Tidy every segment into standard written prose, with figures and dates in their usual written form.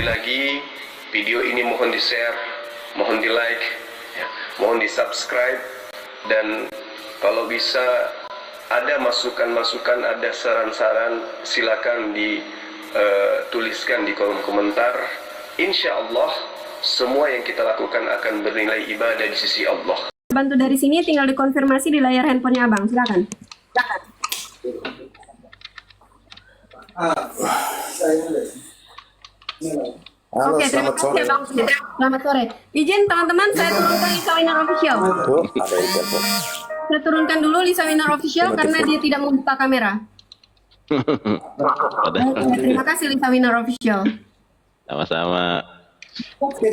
sekali lagi video ini mohon di-share, mohon di-like, ya, mohon di-subscribe, dan kalau bisa ada masukan-masukan, ada saran-saran, silakan dituliskan di kolom komentar. Insya Allah semua yang kita lakukan akan bernilai ibadah di sisi Allah. Bantu dari sini, tinggal dikonfirmasi di layar handphonenya Abang, silakan. Halo, Oke, terima selamat sore. kasih Bang. Selamat sore. Izin teman-teman, saya turunkan Lisa Winner Official. Tuh, ada yang telepon. Saya turunkan dulu Lisa Winner Official karena dia tidak membuka kamera. Oke, terima kasih Lisa Winner Official. Sama-sama. Oke,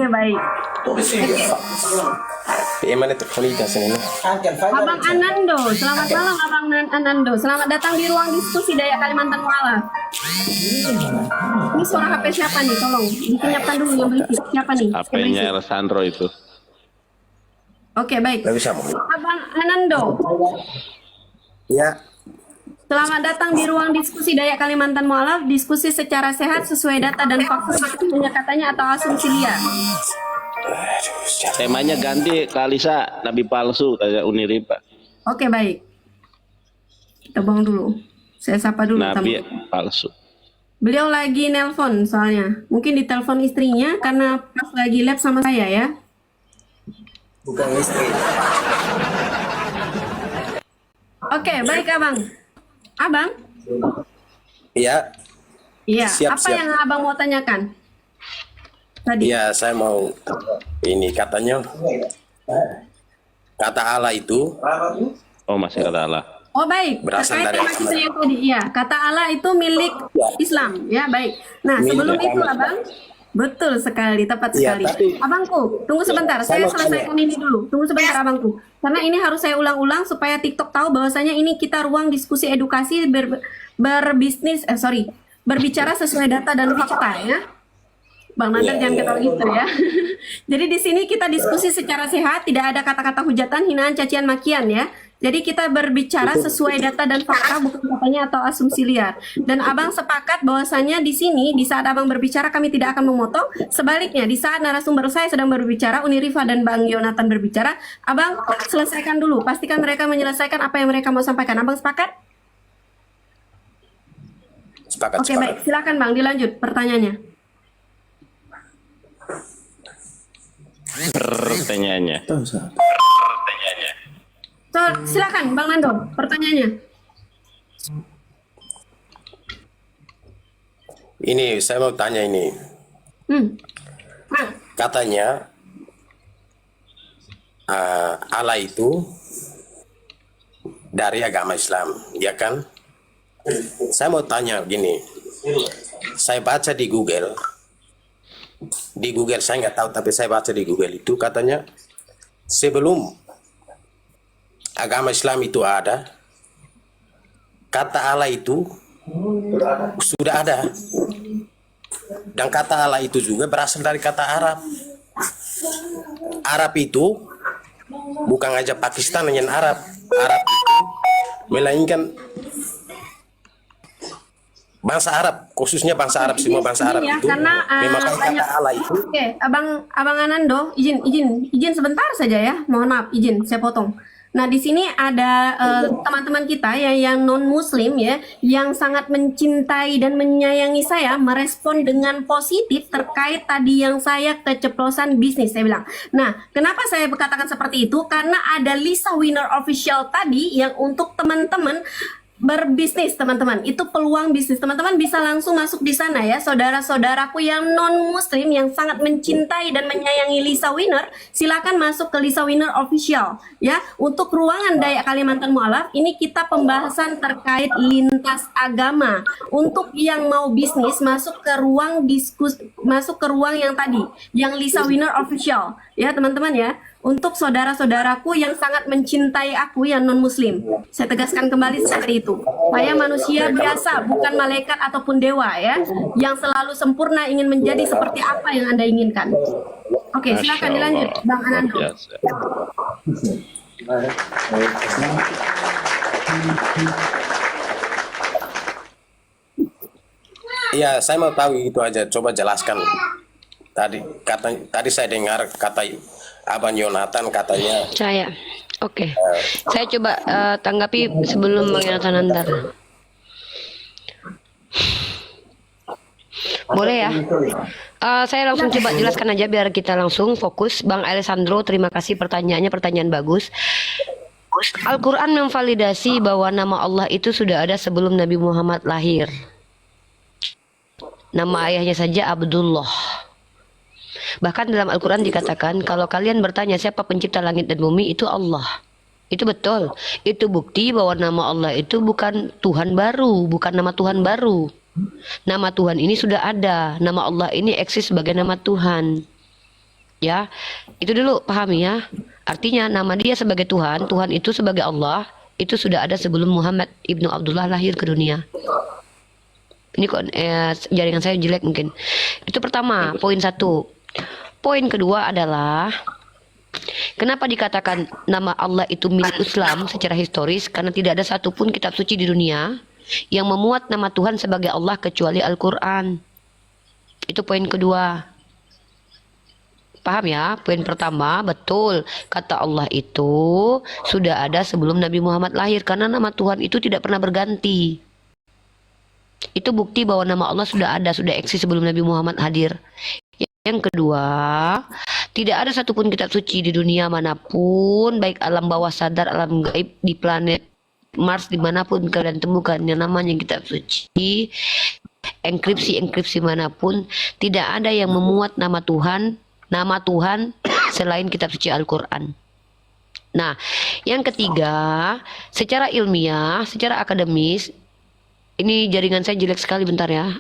baik. Gimana teleponika sini? Abang Anando, selamat malam Abang Anando. Selamat datang di ruang diskusi Dayak Kalimantan Mualaf. Ini suara HP siapa nih? Tolong dikenyapkan dulu yang berisik. Siapa nih? HP-nya Alessandro itu. Oke, baik. Gak bisa mau. Abang Anando, Ya, selamat datang di ruang diskusi Dayak Kalimantan Mualaf. Diskusi secara sehat sesuai data dan fakta, hanya katanya atau asumsi liar. Temanya ganti ke Alisa, Nabi palsu kayak Uniriba. Oke, baik. Kita buang dulu. Saya sapa dulu Nabi tamu. palsu. Beliau lagi nelpon soalnya. Mungkin ditelepon istrinya karena pas lagi lab sama saya ya. bukan istri. Oke, baik Abang. Abang? Iya, Iya, Siap, apa siap. yang Abang mau tanyakan? Tadi. iya saya mau ini katanya kata Allah itu Oh, masih kata Allah. Oh, baik. Berasal Terkait dari tema kita yang tadi, iya. Kata Allah itu milik Islam, ya, baik. Nah, Milik sebelum itu agama. Abang, betul sekali, tepat Iya, sekali. tapi- Abangku, tunggu sebentar. Saya Saya mau selesaikan ini dulu. Tunggu sebentar, Abangku. Karena ini harus saya ulang-ulang supaya TikTok tahu bahwasanya ini kita ruang diskusi edukasi berbicara sesuai data dan fakta, ya. Bang Nadar Iya, jangan iya. ketawa gitu ya. Jadi di sini kita diskusi secara sehat, tidak ada kata-kata hujatan, hinaan, cacian, makian ya. Jadi kita berbicara sesuai data dan fakta, bukan katanya atau asumsi liar. Dan Abang sepakat bahwasanya di sini, di saat Abang berbicara kami tidak akan memotong. Sebaliknya, di saat narasumber saya sedang berbicara, Unirifa dan Bang Yonatan berbicara, Abang selesaikan dulu. Pastikan mereka menyelesaikan apa yang mereka mau sampaikan. Abang sepakat? sepakat. Oke, baik. Silakan Bang, dilanjut pertanyaannya. Pertanyaannya. So, silakan Bang Nando, pertanyaannya. Ini saya mau tanya ini. Katanya Allah itu dari agama Islam, ya kan? Saya mau tanya gini. Saya baca di Google. Di Google saya nggak tahu, tapi saya baca di Google itu katanya sebelum agama Islam itu ada, kata Allah itu sudah ada. Dan kata Allah itu juga berasal dari kata Arab. Arab itu bukan aja Pakistan yang Arab. Arab itu melainkan bangsa Arab, khususnya bangsa Arab, semua bangsa Arab Ya, itu karena memakai banyak. kata Allah itu. Oke, Abang Anando, izin sebentar saja ya. Mohon maaf, izin saya potong. Nah, di sini ada teman-teman kita ya yang non muslim ya, yang sangat mencintai dan menyayangi saya, merespon dengan positif terkait tadi yang saya keceplosan bisnis, saya bilang. Nah, kenapa saya berkatakan seperti itu? Karena ada Lisa Winner Official tadi yang untuk teman-teman berbisnis, teman-teman, itu peluang bisnis. Teman-teman bisa langsung masuk di sana ya, saudara-saudaraku yang non muslim yang sangat mencintai dan menyayangi Lisa Winner, silakan masuk ke Lisa Winner Official ya. Untuk ruangan Dayak Kalimantan Mualaf ini kita pembahasan terkait lintas agama. Untuk yang mau bisnis masuk ke ruang masuk ke ruang yang tadi, yang Lisa Winner Official ya, teman-teman ya. Untuk saudara-saudaraku yang sangat mencintai aku yang non-muslim, saya tegaskan kembali seperti itu. Saya manusia biasa, bukan malaikat ataupun dewa ya, yang selalu sempurna ingin menjadi seperti apa yang Anda inginkan. Oke, silakan dilanjut, Bang Anando. Iya, saya mau tahu itu aja. Coba jelaskan. Tadi saya dengar kata Abang Yonatan katanya. Saya. Oke. Saya coba tanggapi sebelum Bang Yonatan antar. Boleh ya? Saya langsung coba jelaskan aja biar kita langsung fokus. Bang Alessandro, terima kasih pertanyaannya, pertanyaan bagus. Al-Quran memvalidasi bahwa nama Allah itu sudah ada sebelum Nabi Muhammad lahir. Nama ayahnya saja Abdullah. Bahkan dalam Al-Quran dikatakan, kalau kalian bertanya siapa pencipta langit dan bumi, itu Allah. Itu betul. Itu bukti bahwa nama Allah itu bukan Tuhan baru, bukan nama Tuhan baru. Nama Tuhan ini sudah ada. Nama Allah ini eksis sebagai nama Tuhan. Ya, itu dulu pahami ya. Artinya nama dia sebagai Tuhan, Tuhan itu sebagai Allah, itu sudah ada sebelum Muhammad ibnu Abdullah lahir ke dunia. Ini kok jaringan saya jelek mungkin. Itu pertama, poin satu. Poin kedua adalah kenapa dikatakan nama Allah itu milik Islam secara historis? Karena tidak ada satupun kitab suci di dunia yang memuat nama Tuhan sebagai Allah kecuali Al-Quran. Itu poin kedua. Paham ya? Poin pertama, betul. Kata Allah itu sudah ada sebelum Nabi Muhammad lahir. Karena nama Tuhan itu tidak pernah berganti. Itu bukti bahwa nama Allah sudah ada, sudah eksis sebelum Nabi Muhammad hadir. Yang kedua, tidak ada satupun kitab suci di dunia manapun, baik alam bawah sadar, alam gaib, di planet Mars, dimanapun kalian temukan yang namanya kitab suci, enkripsi manapun, tidak ada yang memuat nama Tuhan selain kitab suci Al-Quran. Nah, yang ketiga, secara ilmiah, secara akademis, ini jaringan saya jelek sekali, bentar ya.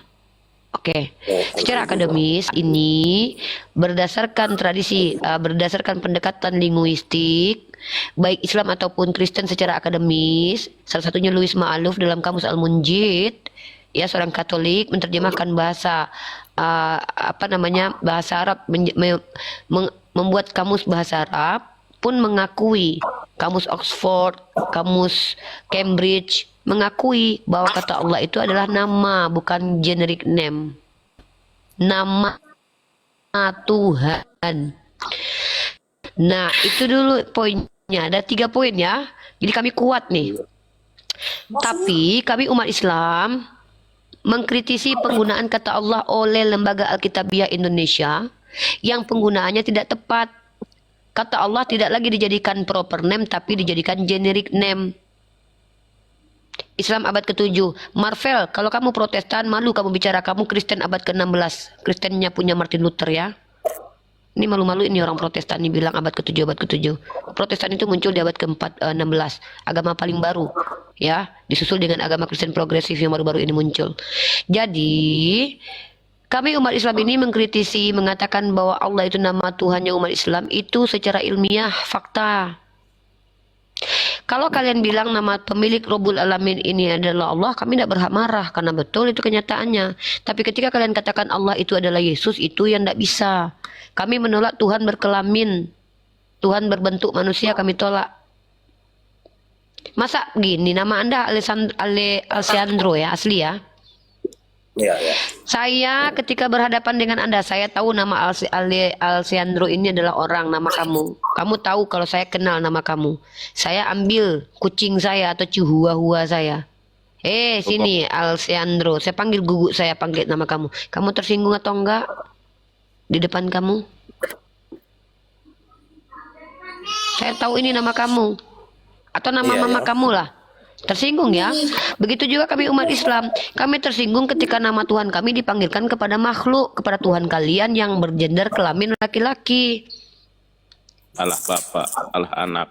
Oke, secara akademis ini berdasarkan tradisi, berdasarkan pendekatan linguistik, baik Islam ataupun Kristen secara akademis, salah satunya Louis Ma'aluf dalam Kamus Al-Munjid, ya seorang Katolik menerjemahkan bahasa bahasa Arab, membuat kamus bahasa Arab pun mengakui, kamus Oxford, kamus Cambridge mengakui bahwa kata Allah itu adalah nama, bukan generic name. Nama Tuhan. Nah, itu dulu poinnya. Ada 3 poin ya. Jadi kami kuat nih. Tapi kami umat Islam mengkritisi penggunaan kata Allah oleh Lembaga Alkitabiah Indonesia yang penggunaannya tidak tepat. Kata Allah tidak lagi dijadikan proper name tapi dijadikan generic name. Islam abad ke-7. Marvel, kalau kamu Protestan, malu kamu bicara kamu Kristen abad ke-16. Kristennya punya Martin Luther ya. Ini malu-malu ini orang Protestan ini bilang abad ke-7, abad ke-7. Protestan itu muncul di abad ke-16. Agama paling baru. Ya, disusul dengan agama Kristen progresif yang baru-baru ini muncul. Jadi, kami umat Islam ini mengkritisi, mengatakan bahwa Allah itu nama Tuhannya umat Islam itu secara ilmiah, fakta. Kalau kalian bilang nama pemilik Rabbul Alamin ini adalah Allah, kami tidak berhak marah karena betul itu kenyataannya. Tapi ketika kalian katakan Allah itu adalah Yesus, itu yang tidak bisa. Kami menolak Tuhan berkelamin, Tuhan berbentuk manusia, kami tolak. Masa begini, nama Anda Alessandro ya, asli ya? Iya, ya. Saya ketika berhadapan dengan Anda, saya tahu nama Alessandro ini adalah orang, nama kamu. Kamu tahu kalau saya kenal nama kamu. Saya ambil kucing saya atau chihuahua saya. Sini Alessandro. Saya panggil guguk saya, panggil nama kamu. Kamu tersinggung atau enggak? Di depan kamu. Saya tahu ini nama kamu. Atau nama mama kamu lah. Tersinggung ya. Begitu juga kami umat Islam. Kami tersinggung ketika nama Tuhan kami dipanggilkan kepada makhluk, kepada Tuhan kalian yang bergender kelamin laki-laki. Allah Bapa, Allah Anak.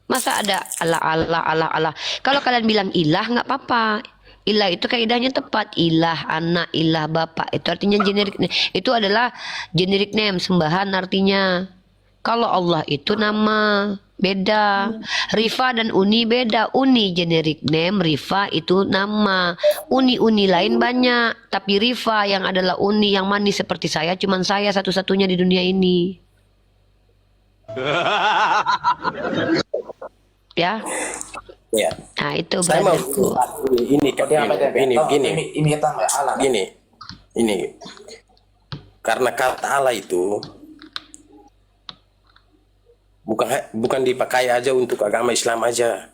Masa ada Allah. Kalau kalian bilang ilah nggak apa-apa. Ilah itu kaidahnya tepat. Ilah, anak, ilah, bapak. Itu artinya generik. Itu adalah generic name, sembahan artinya. Kalau Allah itu nama, beda. Rifa dan Uni beda. Uni generic name, Rifa itu nama. Uni lain banyak. Tapi Rifa yang adalah Uni yang manis seperti saya, cuman saya satu-satunya di dunia ini. Ya. Iya. Nah itu Saya mau brotherku. ini ini karena kata Allah itu bukan dipakai aja untuk agama Islam aja.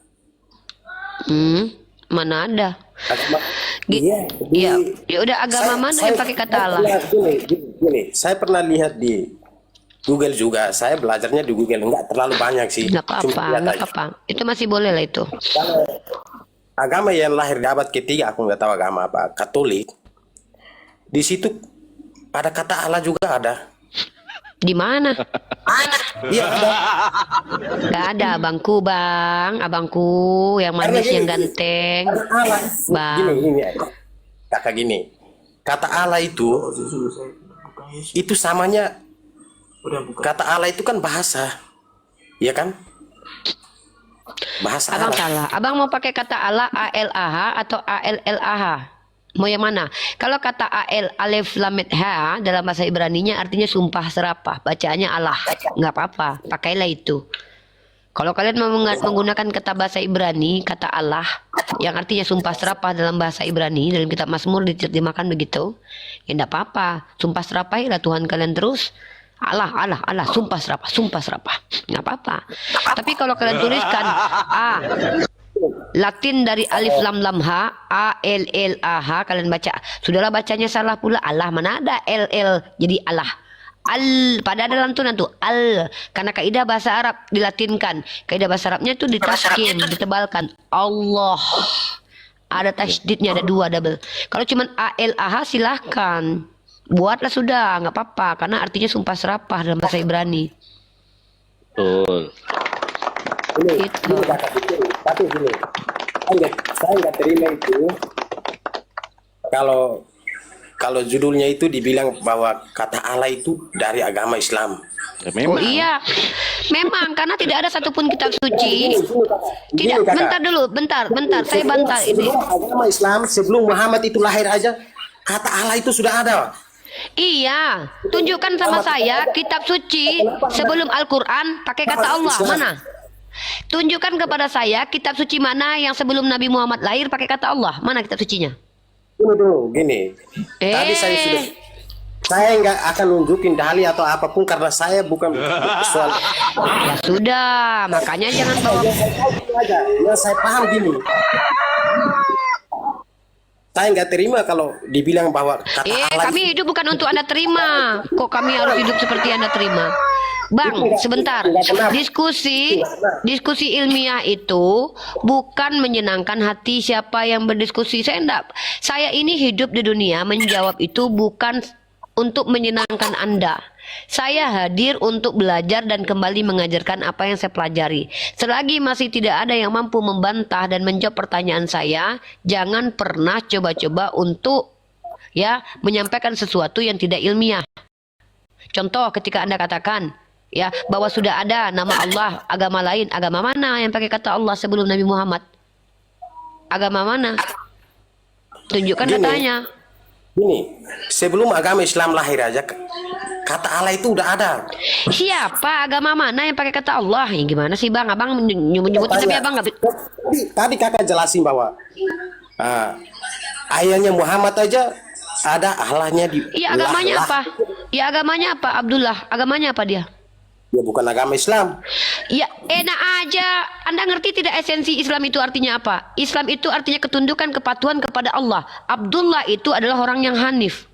Mana ada? Iya, Ya udah, agama mana yang pakai kata Allah? Gini, saya pernah lihat di Google juga. Saya belajarnya di Google, enggak terlalu banyak sih. Nggak Cuma apa-apa, lihat nggak aja. apa-apa. Itu masih boleh lah itu. Kalau agama yang lahir di abad ketiga, aku nggak tahu agama apa, Katolik. Di situ ada kata Allah juga ada. Di mana? Iya, ada. Nggak ada, abangku, bang. Abangku yang manis, yang ganteng. Allah. Bang. Gini, kakak gini. Kata Allah itu samanya. Kata Allah itu kan bahasa, iya kan? Bahasa Abang Allah. salah. Abang mau pakai kata Allah ALAH atau ALLAH? Mau yang mana? Kalau kata alif lam mim ha dalam bahasa Ibraninya artinya sumpah serapah. Bacaannya Allah. Nggak apa-apa. Pakailah itu. Kalau kalian mau menggunakan kata bahasa Ibrani, kata Allah, yang artinya sumpah serapah dalam bahasa Ibrani, dalam kitab Mazmur diterjemahkan begitu, ya enggak apa-apa. Sumpah serapah lah Tuhan kalian terus. Allah, sumpah serapah. Nggak apa-apa. Tapi kalau kalian tuliskan Latin dari alif lam lam ha, ALLAH, kalian baca. Sudahlah bacanya salah pula. Allah, mana ada LL jadi Allah. Pada ada lantunan tuh karena kaidah bahasa Arab dilatinkan, kaidah bahasa Arabnya tuh ditaskin, ditebalkan. Allah ada tasydidnya, ada 2 double. Kalau cuman ALAH silahkan buatlah, sudah nggak apa-apa, karena artinya sumpah serapah dalam bahasa Ibrani. Betul. Gitu. Tapi gini, saya nggak terima itu kalau judulnya itu dibilang bahwa kata Allah itu dari agama Islam. Ya, memang. Oh iya, memang karena tidak ada satupun kitab suci. Tidak, bentar dulu, bentar, saya bantah ini. Agama Islam sebelum Muhammad itu lahir aja, kata Allah itu sudah ada. Iya, tunjukkan sama saya kitab suci sebelum Al-Quran pakai kata Allah mana? Tunjukkan kepada saya kitab suci mana yang sebelum Nabi Muhammad lahir pakai kata Allah. Mana kitab sucinya? Gini. Tadi saya nggak akan nunjukin dalil atau apapun karena saya bukan soal. Ya sudah, makanya jangan bawa. Ya saya paham gini. Saya nggak terima kalau dibilang bahwa kata Allah. Kami hidup bukan untuk Anda terima. Kok kami harus hidup seperti Anda terima? Bang, sebentar. Diskusi ilmiah itu bukan menyenangkan hati siapa yang berdiskusi. Saya ini hidup di dunia menjawab itu bukan untuk menyenangkan Anda. Saya hadir untuk belajar dan kembali mengajarkan apa yang saya pelajari. Selagi masih tidak ada yang mampu membantah dan menjawab pertanyaan saya, jangan pernah coba-coba untuk menyampaikan sesuatu yang tidak ilmiah. Contoh ketika Anda katakan bahwa sudah ada nama Allah, agama lain, agama mana yang pakai kata Allah sebelum Nabi Muhammad? Agama mana? Tunjukkan katanya. Gini, sebelum agama Islam lahir aja kata Allah itu udah ada. Siapa agama mana yang pakai kata Allah? Ya gimana sih Bang? Abang nyebut-nyebutin tapi Abang nggak. Tadi kakak jelasin bahwa ayahnya Muhammad aja ada Allahnya di. Iya, agamanya apa? Ya agamanya apa? Abdullah, agamanya apa dia? Ya bukan agama Islam. Ya enak aja. Anda ngerti tidak esensi Islam itu artinya apa? Islam itu artinya ketundukan, kepatuhan kepada Allah. Abdullah itu adalah orang yang hanif.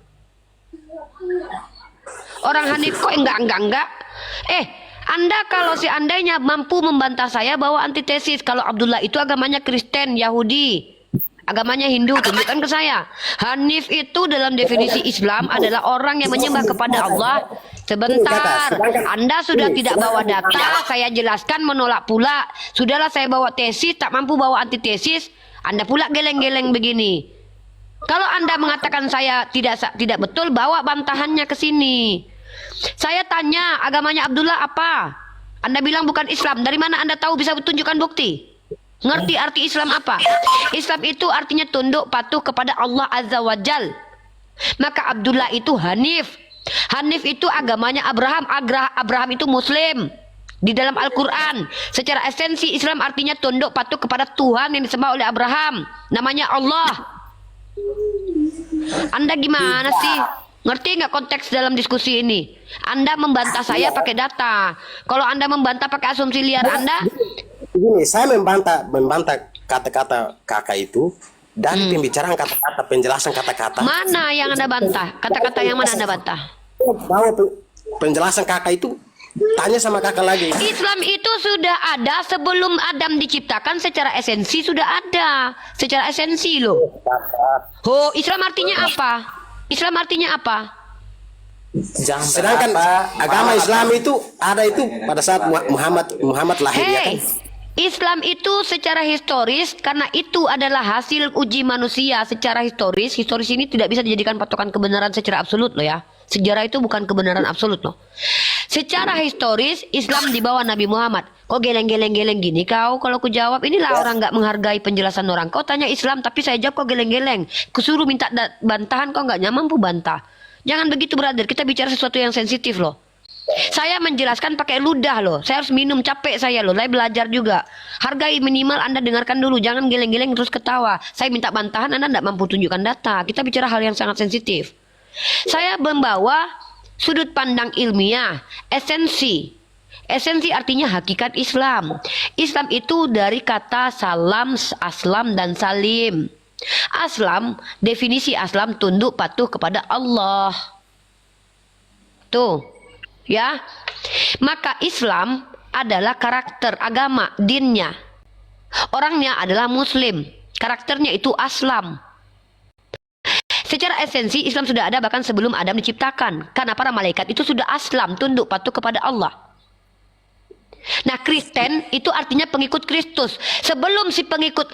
Orang hanif kok enggak. Anda kalau seandainya mampu membantah saya bahwa antitesis kalau Abdullah itu agamanya Kristen, Yahudi, agamanya Hindu, tunjukkan ke saya. Hanif itu dalam definisi Islam adalah orang yang menyembah kepada Allah. Sebentar, Anda sudah tidak bawa data, saya jelaskan menolak pula. Sudahlah saya bawa tesis, tak mampu bawa antitesis, Anda pula geleng-geleng begini. Kalau Anda mengatakan saya tidak betul, bawa bantahannya ke sini. Saya tanya, agamanya Abdullah apa? Anda bilang bukan Islam. Dari mana Anda tahu bisa tunjukkan bukti? Ngerti arti Islam apa? Islam itu artinya tunduk patuh kepada Allah Azza wa Jal. Maka Abdullah itu Hanif. Hanif itu agamanya Abraham. Abraham itu Muslim. di dalam Al-Quran. Secara esensi Islam artinya tunduk patuh kepada Tuhan yang disembah oleh Abraham. Namanya Allah. Anda gimana sih? Ngerti nggak konteks dalam diskusi ini? Anda membantah saya pakai data. Kalau Anda membantah pakai asumsi liar Anda, Begini, saya membantah kata-kata kakak itu dari pembicaraan kata-kata, penjelasan kata-kata. mana yang Anda bantah? Kata-kata yang mana Anda bantah? Bahwa penjelasan kakak itu, tanya sama kakak lagi. Islam itu sudah ada sebelum Adam diciptakan, secara esensi sudah ada. Secara esensi loh. Oh, Islam artinya apa? Islam artinya apa? Sedangkan agama Islam itu ada itu pada saat Muhammad lahir, ya kan? Islam itu secara historis, karena itu adalah hasil uji manusia secara historis. Historis ini tidak bisa dijadikan patokan kebenaran secara absolut loh ya. Sejarah itu bukan kebenaran absolut loh. Secara historis Islam di bawah Nabi Muhammad. Kok geleng-geleng gini kau? Kalau ku jawab, inilah orang nggak menghargai penjelasan orang. Kau tanya Islam tapi saya jawab kok geleng-geleng. Kusuruh minta bantahan kau nggak mampu bantah. Jangan begitu brother, kita bicara sesuatu yang sensitif loh. Saya menjelaskan pakai ludah loh. Saya harus minum, capek saya loh. Saya belajar juga. Hargai minimal Anda dengarkan dulu. Jangan geleng-geleng terus ketawa. Saya minta bantahan, Anda tidak mampu tunjukkan data. Kita bicara hal yang sangat sensitif. Saya membawa sudut pandang ilmiah, esensi. Esensi artinya hakikat Islam. Islam itu dari kata salam, aslam, dan salim. Aslam, definisi aslam tunduk patuh kepada Allah. Tuh. Ya, maka Islam adalah karakter agama, dinnya. Orangnya adalah Muslim, karakternya itu aslam. Secara esensi Islam sudah ada bahkan sebelum Adam diciptakan, karena para malaikat itu sudah aslam, tunduk patuh kepada Allah. Nah, Kristen itu artinya pengikut Kristus. Sebelum si pengikut,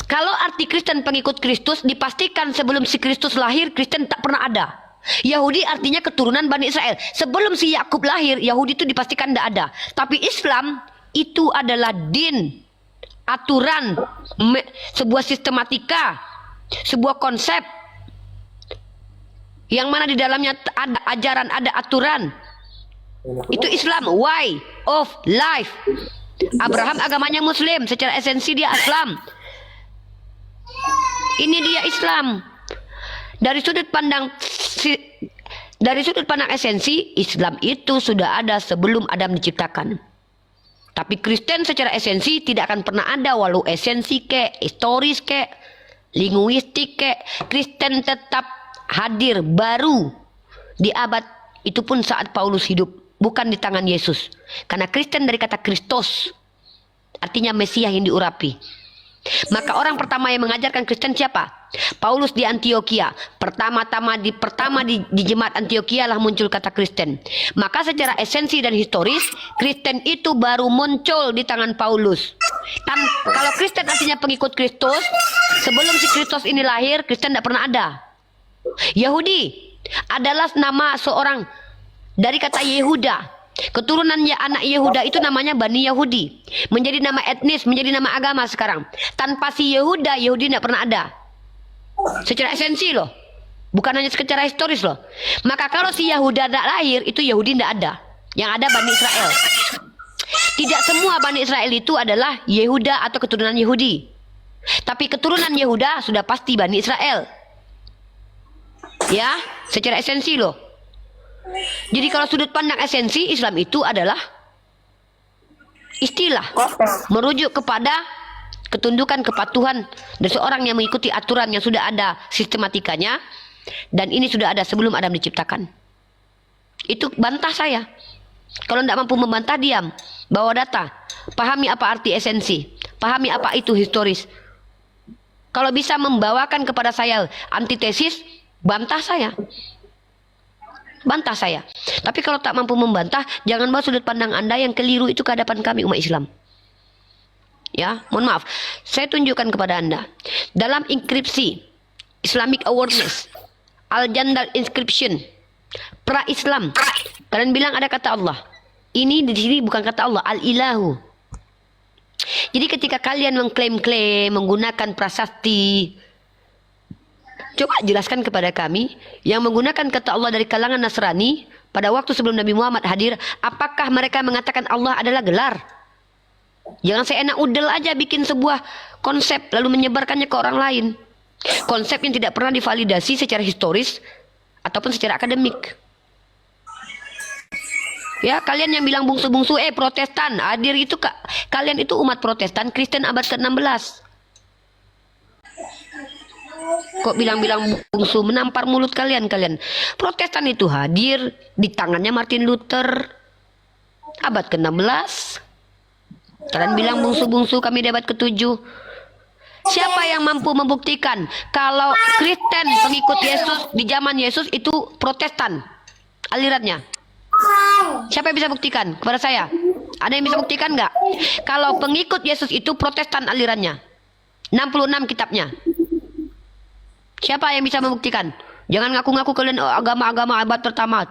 kalau arti Kristen pengikut Kristus, dipastikan sebelum si Kristus lahir Kristen tak pernah ada. Yahudi artinya keturunan Bani Israel. Sebelum si Yakub lahir, Yahudi itu dipastikan tidak ada. Tapi Islam itu adalah din, aturan, sebuah sistematika, sebuah konsep yang mana di dalamnya ada ajaran, ada aturan. Itu Islam, way of life. Abraham agamanya Muslim, secara esensi dia Islam. Ini dia Islam. Dari sudut pandang esensi, Islam itu sudah ada sebelum Adam diciptakan. Tapi Kristen secara esensi tidak akan pernah ada, walau esensi kek, historis kek, linguistik kek. Kristen tetap hadir baru di abad itu pun saat Paulus hidup, bukan di tangan Yesus. Karena Kristen dari kata Kristus, artinya Mesias yang diurapi. Maka orang pertama yang mengajarkan Kristen siapa? Paulus di Antioquia. Pertama di jemaat Antioquia lah muncul kata Kristen. Maka secara esensi dan historis, Kristen itu baru muncul di tangan Paulus. Kalau Kristen artinya pengikut Kristus, sebelum si Kristus ini lahir, Kristen tidak pernah ada. Yahudi adalah nama seorang dari kata Yehuda. Keturunannya anak Yehuda itu namanya Bani Yahudi. Menjadi nama etnis, menjadi nama agama sekarang. Tanpa si Yehuda, Yahudi tidak pernah ada. Secara esensi loh. Bukan hanya secara historis loh. Maka kalau si Yehuda tidak lahir, itu Yahudi tidak ada. Yang ada Bani Israel. Tidak semua Bani Israel itu adalah Yehuda atau keturunan Yahudi. Tapi keturunan Yehuda sudah pasti Bani Israel. Ya, secara esensi loh. Jadi kalau sudut pandang esensi, Islam itu adalah istilah merujuk kepada ketundukan, kepatuhan dari seorang yang mengikuti aturan yang sudah ada sistematikanya, dan ini sudah ada sebelum Adam diciptakan. Itu bantah saya. Kalau tidak mampu membantah, diam, bawa data, pahami apa arti esensi, pahami apa itu historis. Kalau bisa membawakan kepada saya antitesis, bantah saya. Bantah saya. Tapi kalau tak mampu membantah, jangan bawa sudut pandang Anda yang keliru itu ke hadapan kami umat Islam. Ya, mohon maaf. Saya tunjukkan kepada Anda. Dalam inskripsi Islamic Awareness, Al-Jandal Inscription, pra-Islam, kalian bilang ada kata Allah. Ini di sini bukan kata Allah, Al-Ilahu. Jadi ketika kalian mengklaim-klaim menggunakan prasasti, coba jelaskan kepada kami yang menggunakan kata Allah dari kalangan Nasrani, pada waktu sebelum Nabi Muhammad hadir, apakah mereka mengatakan Allah adalah gelar? Jangan seenak udel aja bikin sebuah konsep lalu menyebarkannya ke orang lain. Konsep yang tidak pernah divalidasi secara historis ataupun secara akademik. Ya, kalian yang bilang bungsu-bungsu, Protestan, hadir itu kalian itu umat Protestan, Kristen abad ke-16. Kok bilang-bilang bungsu, menampar mulut kalian. Protestan itu hadir di tangannya Martin Luther abad ke-16. Kalian bilang bungsu-bungsu, kami di abad ke-7. Siapa yang mampu membuktikan kalau Kristen pengikut Yesus di zaman Yesus itu Protestan alirannya? Siapa yang bisa buktikan? Kepada saya. Ada yang bisa buktikan nggak? Kalau pengikut Yesus itu Protestan alirannya. 66 kitabnya. Siapa yang bisa membuktikan? Jangan ngaku-ngaku kalian agama-agama abad pertama.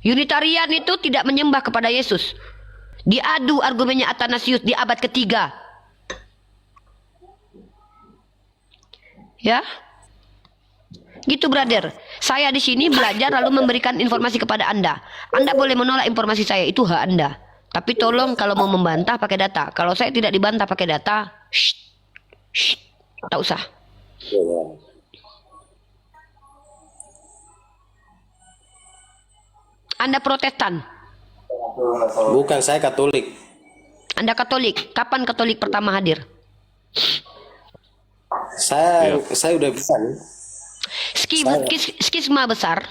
Unitarian itu tidak menyembah kepada Yesus. Diadu argumennya Athanasius di abad ketiga. Ya, gitu brother. Saya di sini belajar lalu memberikan informasi kepada Anda. Anda boleh menolak informasi saya, itu hak Anda. Tapi tolong kalau mau membantah pakai data. Kalau saya tidak dibantah pakai data, tak usah. Anda Protestan. Bukan, saya Katolik. Anda Katolik. Kapan Katolik pertama hadir? Saya udah bisa. Skisma besar.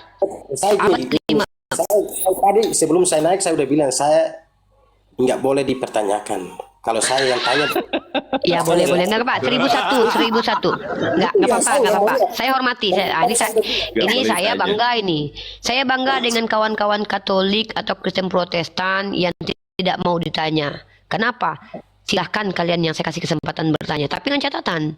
Saya Abad gini, kelima. saya tadi sebelum saya naik saya udah bilang saya nggak boleh dipertanyakan. Kalau saya yang tanya, Ya boleh nggak apa, 1001. Nggak apa-apa. Saya hormati. Ini saya bangga ini. Saya bangga dengan kawan-kawan Katolik atau Kristen Protestan yang tidak mau ditanya. Kenapa? Silahkan kalian yang saya kasih kesempatan bertanya. Tapi dengan catatan,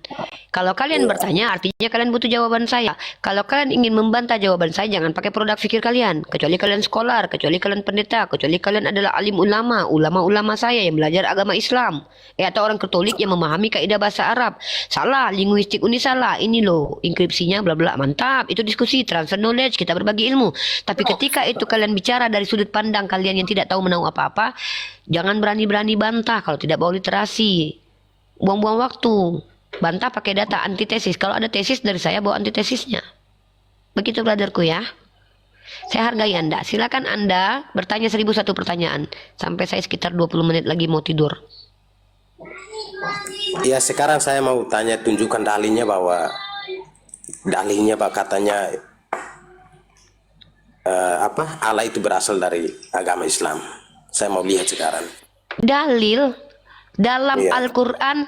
kalau kalian bertanya artinya kalian butuh jawaban saya. Kalau kalian ingin membantah jawaban saya, jangan pakai produk fikir kalian. Kecuali kalian skolar, kecuali kalian pendeta, kecuali kalian adalah alim ulama saya yang belajar agama Islam. Atau orang Katolik yang memahami kaidah bahasa Arab. Salah, linguistik Uni salah. Ini loh, inskripsinya bla bla. Mantap, itu diskusi, transfer knowledge, kita berbagi ilmu. Tapi ketika itu kalian bicara dari sudut pandang kalian yang tidak tahu menahu apa-apa, jangan berani-berani bantah kalau tidak bawa literasi. Buang-buang waktu. Bantah pakai data, antitesis. Kalau ada tesis dari saya, bawa antitesisnya. Begitu brotherku ya. Saya hargai Anda. Silakan Anda bertanya 1001 pertanyaan. Sampai saya sekitar 20 menit lagi mau tidur. ya sekarang saya mau tanya, tunjukkan dalilnya bahwa Pak katanya Allah itu berasal dari agama Islam. Saya mau lihat sekarang. Dalil dalam Iya. Al-Quran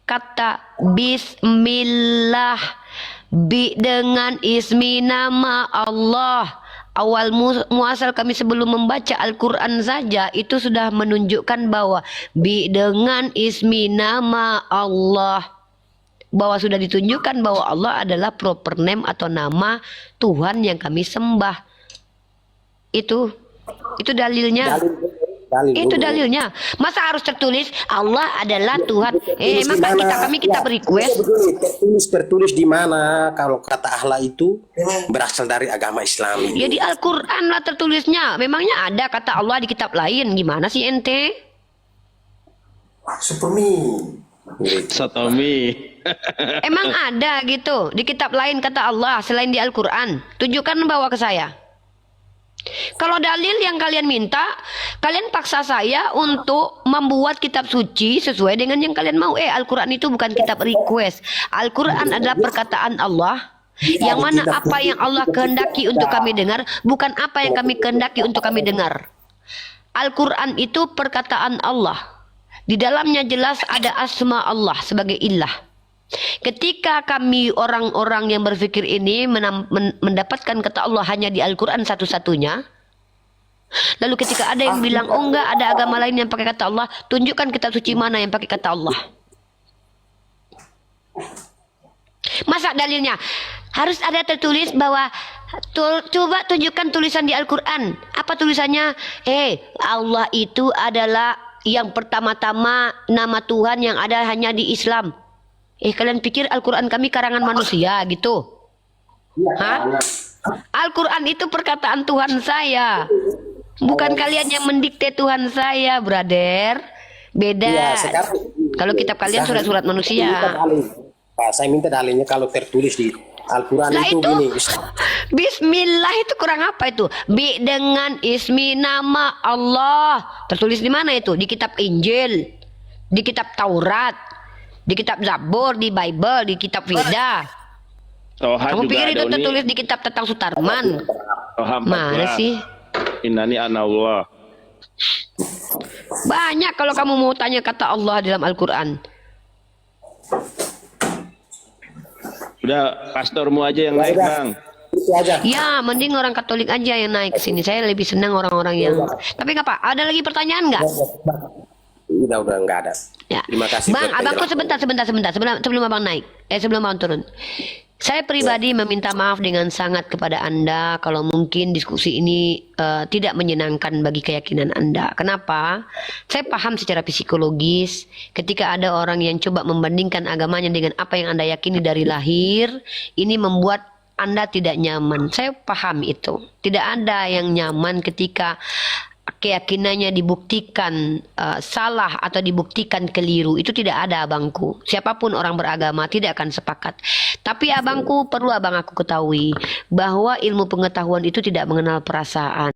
kata Bismillah, dengan ismi nama Allah. Awal muasal kami sebelum membaca Al-Quran saja itu sudah menunjukkan bahwa dengan ismi nama Allah, bahwa sudah ditunjukkan bahwa Allah adalah proper name atau nama Tuhan yang kami sembah. Itu dalilnya. Itu dalilnya. Masa harus tertulis Allah adalah Tuhan? Emang kita request. Tertulis di mana kalau kata Allah itu berasal dari agama Islam? Ya di Al-Quran lah tertulisnya. Memangnya ada kata Allah di kitab lain? Gimana sih ente? Sotomi. Emang ada gitu di kitab lain kata Allah selain di Al-Quran? Tunjukkan bawa ke saya. Kalau dalil yang kalian minta, kalian paksa saya untuk membuat kitab suci sesuai dengan yang kalian mau. Al-Quran itu bukan kitab request. Al-Quran adalah perkataan Allah, yang mana apa yang Allah kehendaki untuk kami dengar, bukan apa yang kami kehendaki untuk kami dengar. Al-Quran itu perkataan Allah. Di dalamnya jelas ada asma Allah sebagai ilah. Ketika kami orang-orang yang berpikir ini mendapatkan kata Allah hanya di Al-Quran satu-satunya, lalu ketika ada yang bilang, oh enggak, ada agama lain yang pakai kata Allah, tunjukkan kitab suci mana yang pakai kata Allah. Masa dalilnya harus ada tertulis bahwa coba tunjukkan tulisan di Al-Quran. Apa tulisannya? Allah itu adalah yang pertama-tama nama Tuhan yang ada hanya di Islam. Kalian pikir Al-Quran kami karangan manusia gitu? Hah? Al-Quran itu perkataan Tuhan saya. Bukan kalian yang mendikte Tuhan saya, brother. Beda. Iya, sekarang Kalau kitab kalian sekarang- surat-surat manusia. Pak, saya minta dalilnya kalau tertulis di Al-Quran Lah itu itu gini. Bismillah itu kurang apa itu? Bi dengan ismi nama Allah. Tertulis di mana itu? Di kitab Injil, di kitab Taurat, di kitab Zabur, di Bible, di kitab Veda. Toha Kamu juga pikir ada itu Uni. tertulis di kitab tentang Sutarman? Toha 14. Mana sih? Innani ana Allah. Banyak kalau kamu mau tanya kata Allah dalam Al-Quran. Udah pastormu aja yang naik, Bang. Itu aja. Ya, mending orang Katolik aja yang naik ke sini. Saya lebih senang orang-orang yang. Tapi nggak apa? Ada lagi pertanyaan nggak? Udah nggak ada. Ya. Terima kasih. Bang, buat abangku penjelasan. sebentar sebelum abang naik. Sebelum abang turun. Saya pribadi meminta maaf dengan sangat kepada Anda kalau mungkin diskusi ini tidak menyenangkan bagi keyakinan Anda. Kenapa? Saya paham secara psikologis ketika ada orang yang coba membandingkan agamanya dengan apa yang Anda yakini dari lahir, ini membuat Anda tidak nyaman. Saya paham itu. Tidak ada yang nyaman ketika keyakinannya dibuktikan salah atau dibuktikan keliru. Itu tidak ada, abangku. Siapapun orang beragama tidak akan sepakat. Tapi abangku, perlu abang aku ketahui bahwa ilmu pengetahuan itu tidak mengenal perasaan.